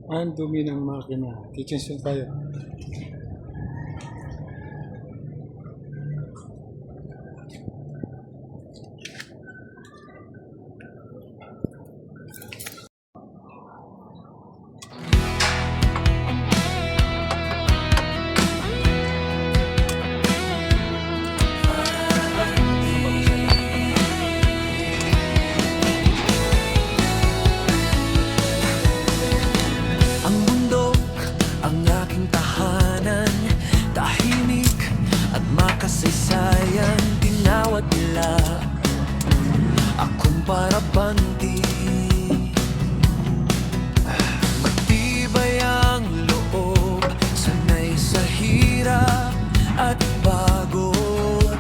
Ang dumi ng makina. Kitchen sink tayo. Ang bundok, ang aking tahanan, tahimik at makasaysayan. Tinawag nila akong parabanti. Matibay ang loob, sanay sa hirap at pagod.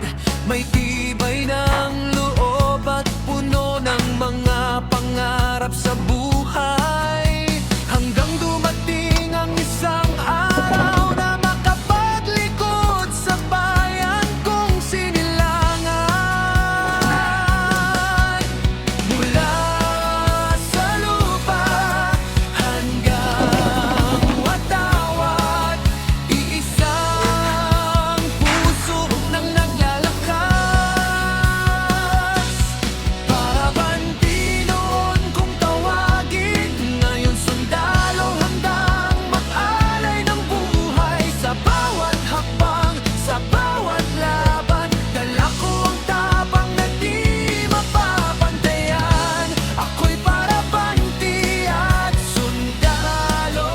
May tibay ng loob at puno ng mga pangarap sa buhay. Hanggang dumating ang isang araw na makapaglikod sa bayan kong sinilangan. Mula sa lupa hanggang watawat, iisang puso nang naglalakas. Parabanti noon kung tawagin, ngayon sundalo handang mag-alay ng buhay. Sa bawat hakbang, sa bawat laban, dala ko ang tapang na di mapapantayan. Ako'y parabanti at sundalo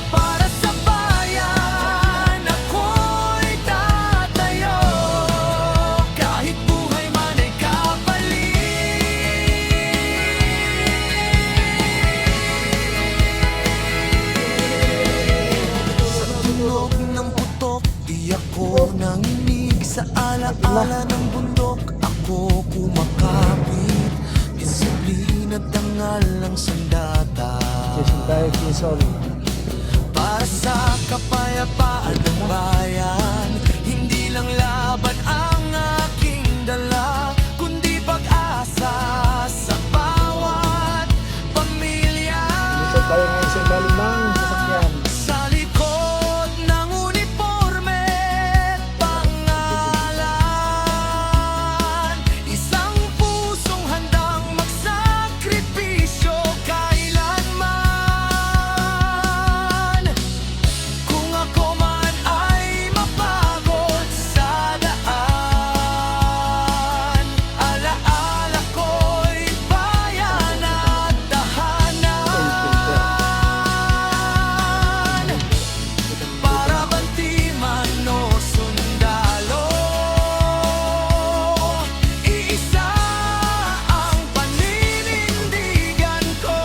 para sa bayan. Ako'y tatayo kahit buhay man ay kapalit. Sa tunog ng putok, di ako nanginig. Sa alaala ng bundok, ako kumakapit. Disiplina at dangal ng sandata Kitchen tayo, Quezon. para sa kapayapaan ng bayan. Hindi lang laban ang aking dala, kundi pag-asa sa bawat pamilya. Dito tayo ngayon sa ilalim ng sasakyan. Sa likod ng uniforme, pangalan, isang pusong handang magsakripisyo kailanman. Kung ako man ay mapagod sa daan, alaala ko'y bayan at tahanan. Parabanti man o sundalo, iisa ang paninindigan ko.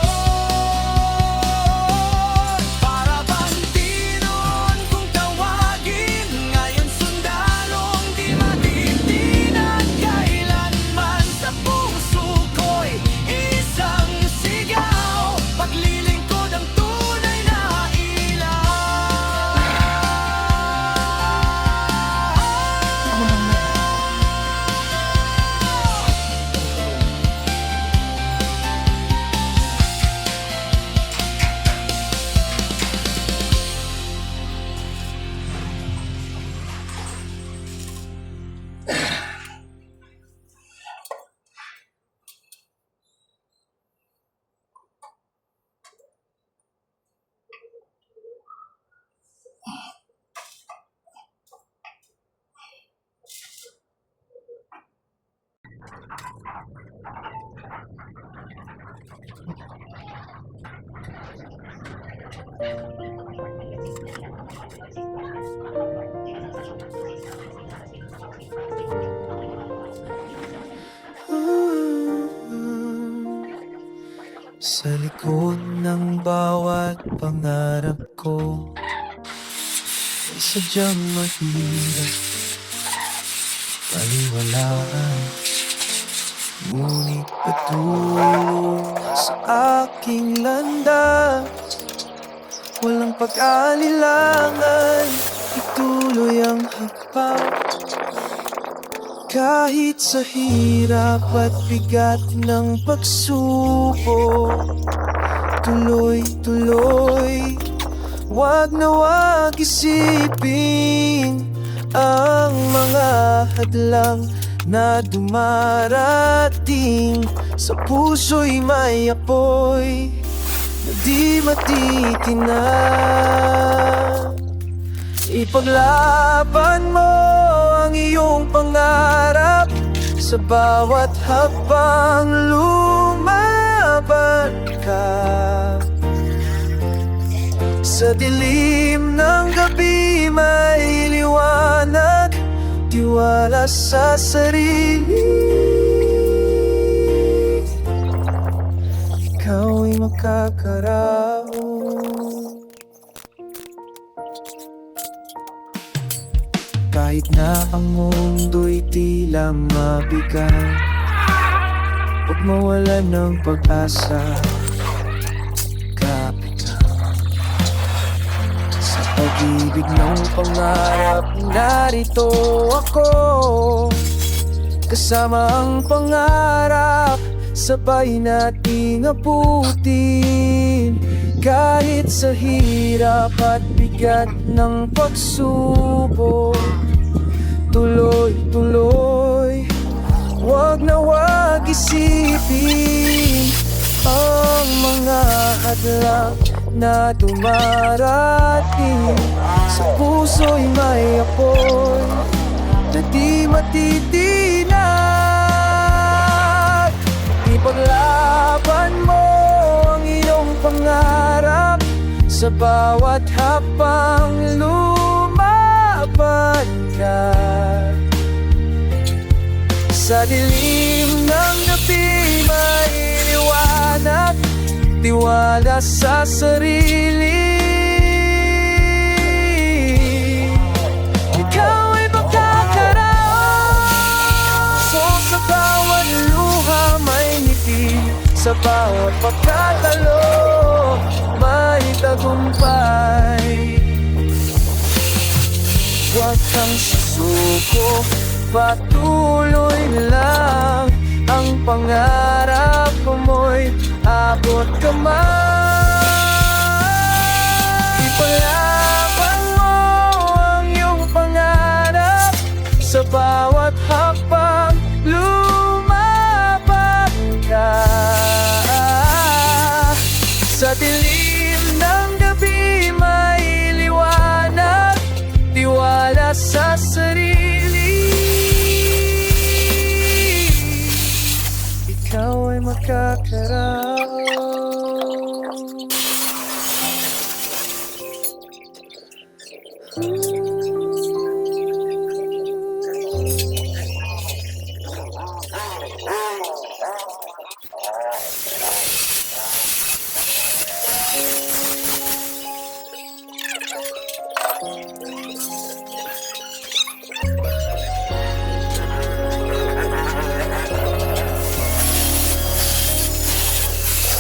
Parabanti noon kung tawagin, ngayon sundalong di matitinag kailanman. Sa puso ko'y isang sigaw, paglilingkod ang tunay na ilaw. Sa likod ng bawat pangarap ko, ay sadyang mahirap paniwalaan. Ngunit patungo sa aking landas, walang pag-aalilangan, ituloy ang hakbang. Kahit sa hirap at bigat ng pagsubok, tuloy-tuloy. Wag na wag isipin ang mga hadlang na dumarating. Sa puso'y may apoy na di matitinag. Ipaglaban mo ang iyong pangarap sa bawat hakbang lumaban ka. Sa dilim ng gabi may liwanag, tiwala sa sarili. Ikaw ay makakaraos. Kahit na ang mundo'y tila mabigat, huwag mawalan ng pag-asa. Kapit lang sa pag-ibig ng pangarap, narito ako. Kasama ang pangarap, sabay nating abutin. Kahit sa hirap at bigat ng pagsubok, tuloy-tuloy, wag na wag isipin ang mga hadlang na dumarating. Sa puso'y may apoy na di matitinag. Ipaglaban mo ang iyong pangarap sa bawat hakbang lumaban ka. Sa dilim ng gabi may liwanag, tiwala sa sarili. Ikaw ay makakaraos. So sa bawat luha may ngiti, sa bawat pagkatalo may tagumpay. Huwag kang susuko, patuloy lang. Ang pangarap mo'y abot kamay. Ipaglaban mo ang iyong pangarap sa bawat hakbang lumaban ka. Sa dilim ng gabi may liwanag, tiwala sa sarili. Ikaw ay makakaraos.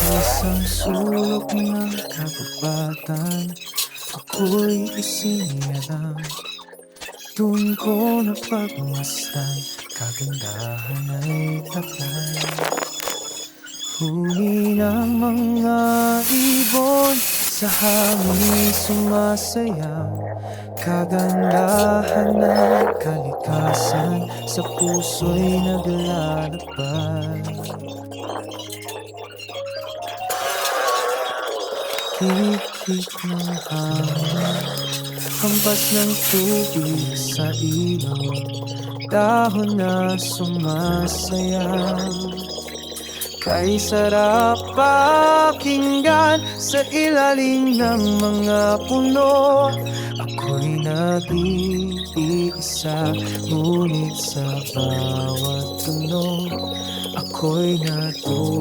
Sa isang sulok ng kababatan, ako'y isinilang. Doon ko napagmasdan, kagandahan ay taglay. Huli ng mga ibon, sa hangin sumasayaw. Kagandahan ng kalikasan, sa puso'y naglalakbay. Higit ng hangin, hampas ng tubig sa ilog, dahon na sumasayaw. Kay sarap pakinggan sa ilalim ng mga puno. Ako'y nag-iisa, ngunit sa bawat tunog ako'y natutunaw.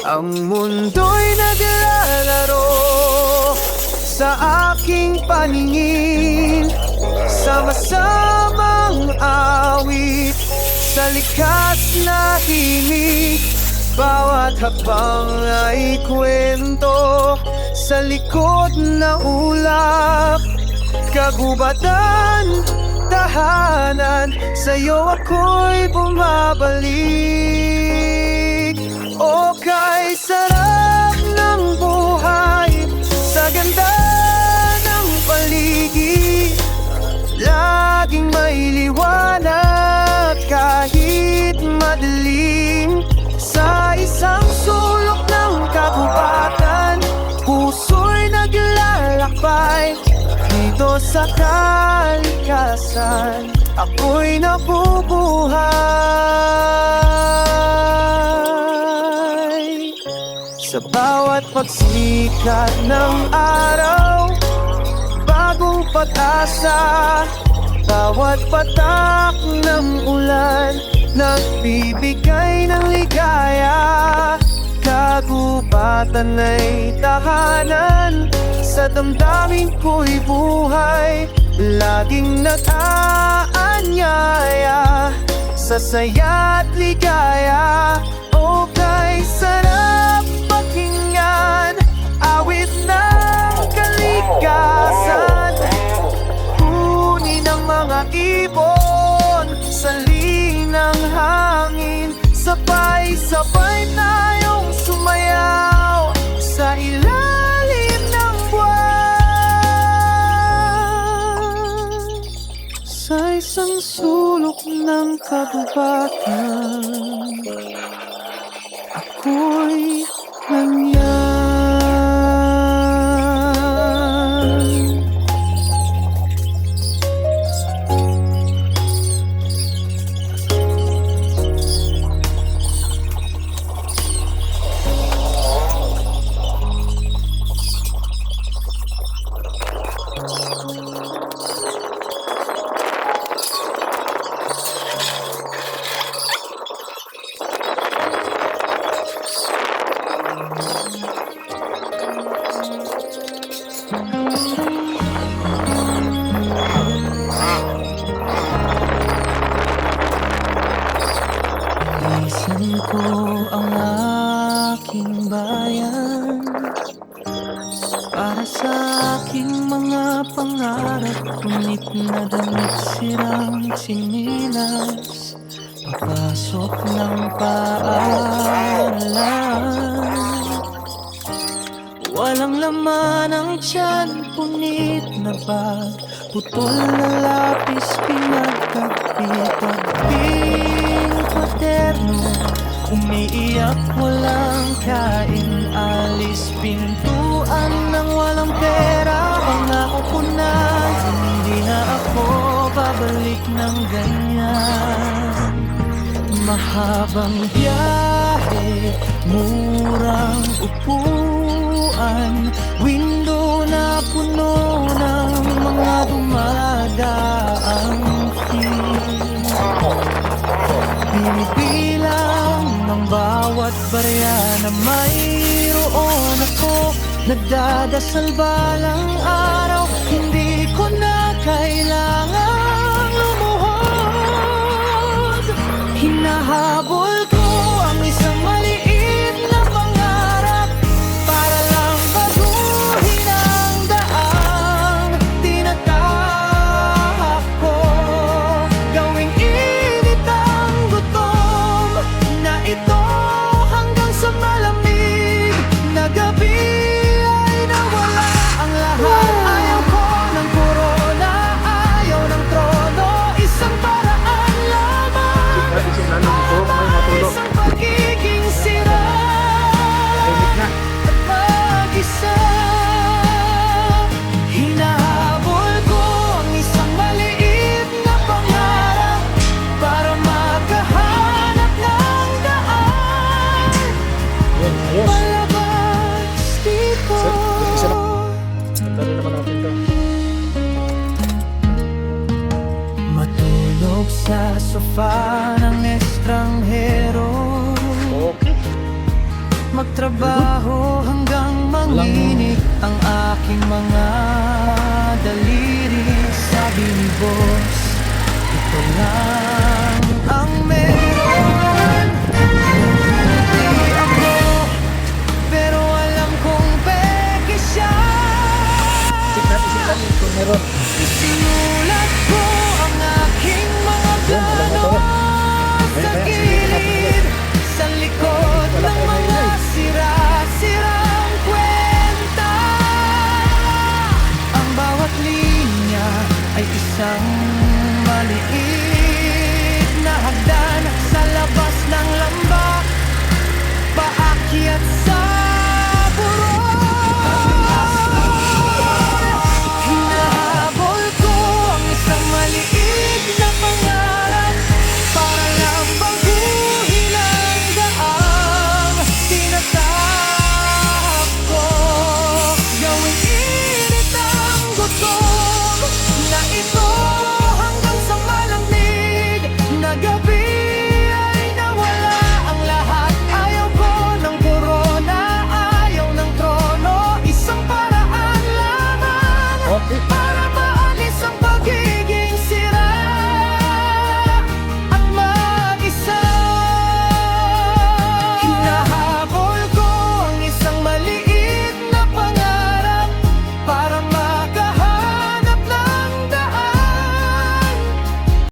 Ang mundo'y naglalaro sa aking paningin, sama-samang awit sa likas na himig. Bawat hakbang ay kwento sa likod na ulap. Kagubatan, tahanan, sa'yo ako'y bumabalik. O kay sarap ng buhay sa ganda ng paligid, laging may liwanag kahit madilim. Sa isang sulok ng kagubatan, puso'y naglalakbay. Dito sa kalikasan, ako'y nabubuhay. Sa bawat pagsikat ng araw, bagong pag-asa. Bawat patak ng ulan, nagbibigay ng ligaya. Kagubatan ay tahanan, sa damdamin ko'y buhay. Laging nag-aanyaya sa saya at ligaya. O kay sarap pakinggan, awit ng kalikasan. Kunin ang mga ibon sa linang hangin, sabay-sabay tayong sumayaw sa ilalim ng buwan. Sa isang sulok ng kagubatan, ako'y nangyan. Isan ko ang aking bayan, para sa aking mga pangarap. Ngunit na damit sirang tsinilas, papasok ng paaralan. Walang laman ang tiyan, punit na bag, putol na lapis, pinagkapit-kaping kwaderno. Umiiyak, walang kain, alis, pintuan ng walang pera. Pangako ko na hindi na ako babalik ng ganyan. Mahabang biyahe, murang upuan, window na puno ng mga dumadaang feel. Binibilang ng bawat barya na mayroon ako, nagdadasal balang araw, hindi ko na kailangang lumuhod. Hinahabol ko ang isang maliit na pangarap, para lang baguhin ang daang tinatahak ko. Gawing init ang gutom na ito, hanggang sa malamig na gabi ay nawala ang lahat. Ayaw ko ng korona, ayaw ng trono, isang paraan lamang. Isang pagiging sira at mag-isa. Hinahabol ko ang isang maliit na pangarap, para makahanap ng daan Ayos. palabas dito. Isa lang. Talo naman natin to. Matulog sa sofa ng estranghero, Okay. magtrabaho hanggang manginig ang aking mga daliri. Sabi ni boss, ito lang